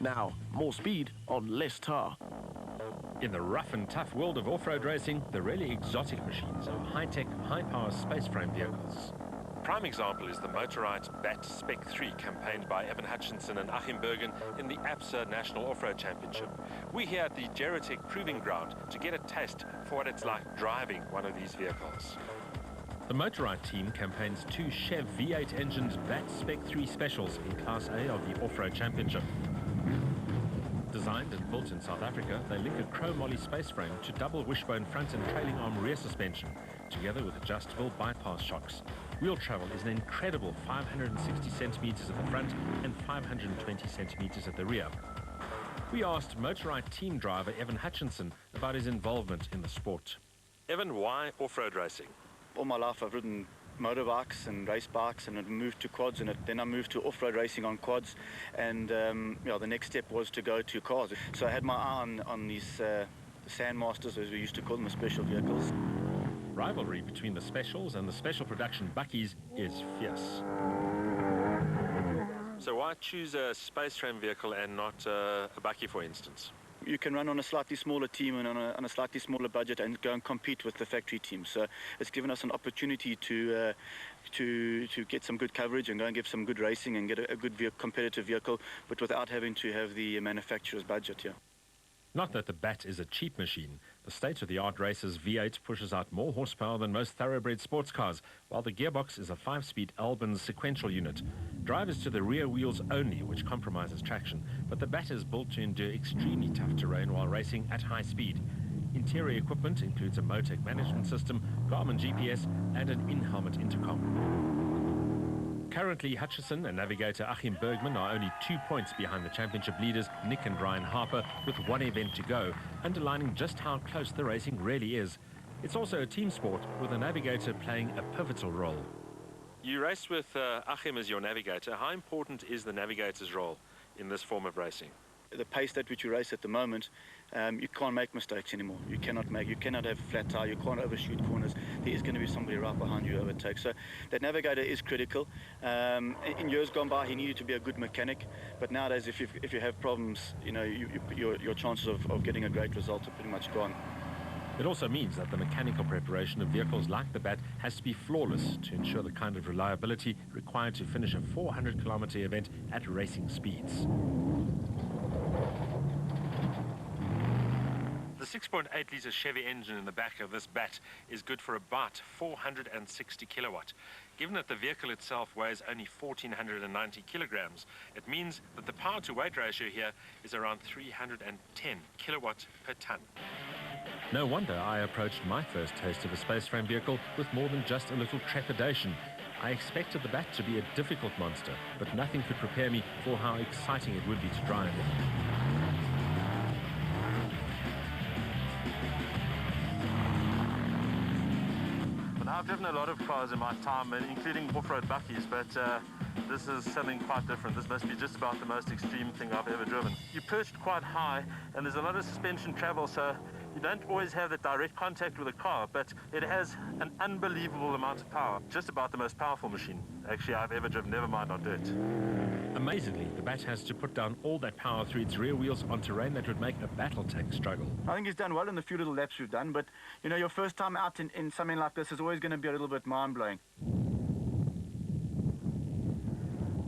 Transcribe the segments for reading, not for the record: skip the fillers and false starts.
Now, more speed on less tar. In the rough and tough world of off-road racing, the really exotic machines are high-tech, high-power space frame vehicles. Prime example is the motorized BAT Spec3 campaigned by Evan Hutchinson and Achim Bergen in the APSA National Off-Road Championship. We're here at the Gerotech Proving Ground to get a taste for what it's like driving one of these vehicles. The Motorride team campaigns two Chev V8 engines BAT Spec3 specials in Class A of the Off-Road Championship. Designed and built in South Africa, they link a chromoly space frame to double wishbone front and trailing arm rear suspension, together with adjustable bypass shocks. Wheel travel is an incredible 560 centimeters at the front and 520 centimeters at the rear. We asked Motorride team driver Evan Hutchinson about his involvement in the sport. Evan, why off-road racing? All my life I've ridden motorbikes and race bikes, and it moved to quads, and then I moved to off-road racing on quads, and the next step was to go to cars. So I had my eye on these Sandmasters, as we used to call them, the special vehicles. Rivalry between the specials and the special production buckies is fierce. So why choose a space frame vehicle and not a bucky, for instance? You can run on a slightly smaller team and on a slightly smaller budget and go and compete with the factory team. So it's given us an opportunity to get some good coverage and go and give some good racing and get a good competitive vehicle, but without having to have the manufacturer's budget here. Not that the BAT is a cheap machine. The state-of-the-art racer's V8 pushes out more horsepower than most thoroughbred sports cars, while the gearbox is a 5-speed Albin sequential unit. Drive is to the rear wheels only, which compromises traction, but the BAT is built to endure extremely tough terrain while racing at high speed. Interior equipment includes a Motec management system, Garmin GPS, and an in-helmet intercom. Currently, Hutchison and navigator Achim Bergman are only 2 points behind the championship leaders Nick and Ryan Harper, with one event to go, underlining just how close the racing really is. It's also a team sport, with a navigator playing a pivotal role. You race with Achim as your navigator. How important is the navigator's role in this form of racing? The pace at which you race at the moment, you can't make mistakes anymore. You cannot have flat tire, you can't overshoot corners. There is going to be somebody right behind you overtake. So that navigator is critical. In years gone by, he needed to be a good mechanic, but nowadays, if you have problems, your chances of getting a great result are pretty much gone. It also means that the mechanical preparation of vehicles like the BAT has to be flawless to ensure the kind of reliability required to finish a 400-kilometer event at racing speeds. The 6.8-litre Chevy engine in the back of this BAT is good for about 460 kilowatt. Given that the vehicle itself weighs only 1,490 kilograms, it means that the power-to-weight ratio here is around 310 kilowatt per ton. No wonder I approached my first taste of a space frame vehicle with more than just a little trepidation. I expected the BAT to be a difficult monster, but nothing could prepare me for how exciting it would be to drive. I've driven a lot of cars in my time, including off-road buckies, but this is something quite different. This must be just about the most extreme thing I've ever driven. You're perched quite high, and there's a lot of suspension travel, so you don't always have the direct contact with the car, but it has an unbelievable amount of power. Just about the most powerful machine, actually, I've ever driven, never mind on dirt. Amazingly, the BAT has to put down all that power through its rear wheels on terrain that would make a battle tank struggle. I think he's done well in the few little laps we've done, but, your first time out in something like this is always going to be a little bit mind-blowing.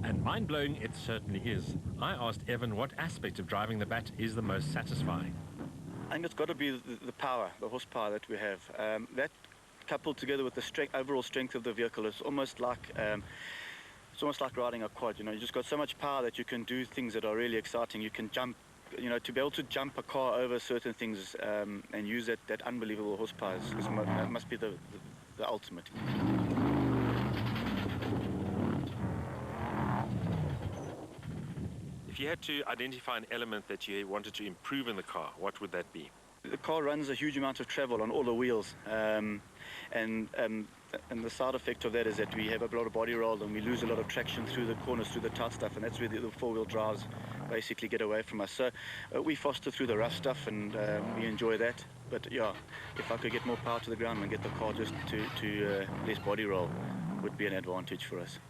And mind-blowing it certainly is. I asked Evan what aspect of driving the BAT is the most satisfying. I think it's got to be the power, the horsepower that we have. That coupled together with the overall strength of the vehicle, is almost like riding a quad. You just got so much power that you can do things that are really exciting. You can jump, to be able to jump a car over certain things and use that unbelievable horsepower must be the ultimate. If you had to identify an element that you wanted to improve in the car, what would that be? The car runs a huge amount of travel on all the wheels, and the side effect of that is that we have a lot of body roll and we lose a lot of traction through the corners, through the tight stuff, and that's where the four-wheel drives basically get away from us. So we foster through the rough stuff, and we enjoy that. But yeah, if I could get more power to the ground and get the car just to less body roll, would be an advantage for us.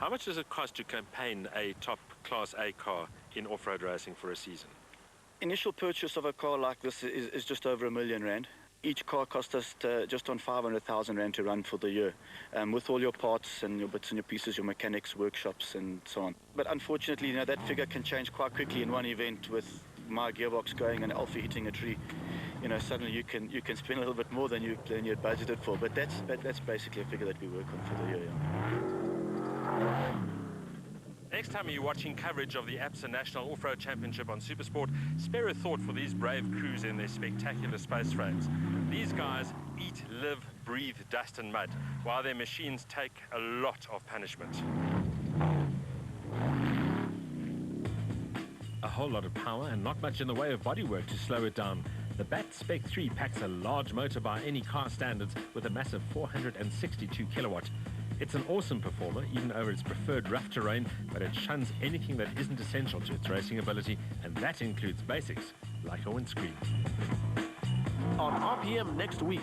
How much does it cost to campaign a top Class A car in off-road racing for a season? Initial purchase of a car like this is just over R1 million. Each car cost us just on 500,000 Rand to run for the year, with all your parts and your bits and your pieces, your mechanics, workshops and so on. But unfortunately, you know, that figure can change quite quickly in one event with my gearbox going and Alfie hitting a tree. You know, suddenly you can spend a little bit more than you had budgeted for. But that's basically a figure that we work on for the year. Yeah. Next time you're watching coverage of the ABSA National Off-Road Championship on Supersport, spare a thought for these brave crews in their spectacular space frames. These guys eat, live, breathe dust and mud, while their machines take a lot of punishment. A whole lot of power and not much in the way of bodywork to slow it down. The BAT Spec3 packs a large motor by any car standards with a massive 462 kilowatt. It's an awesome performer, even over its preferred rough terrain, but it shuns anything that isn't essential to its racing ability, and that includes basics, like a windscreen. On RPM next week,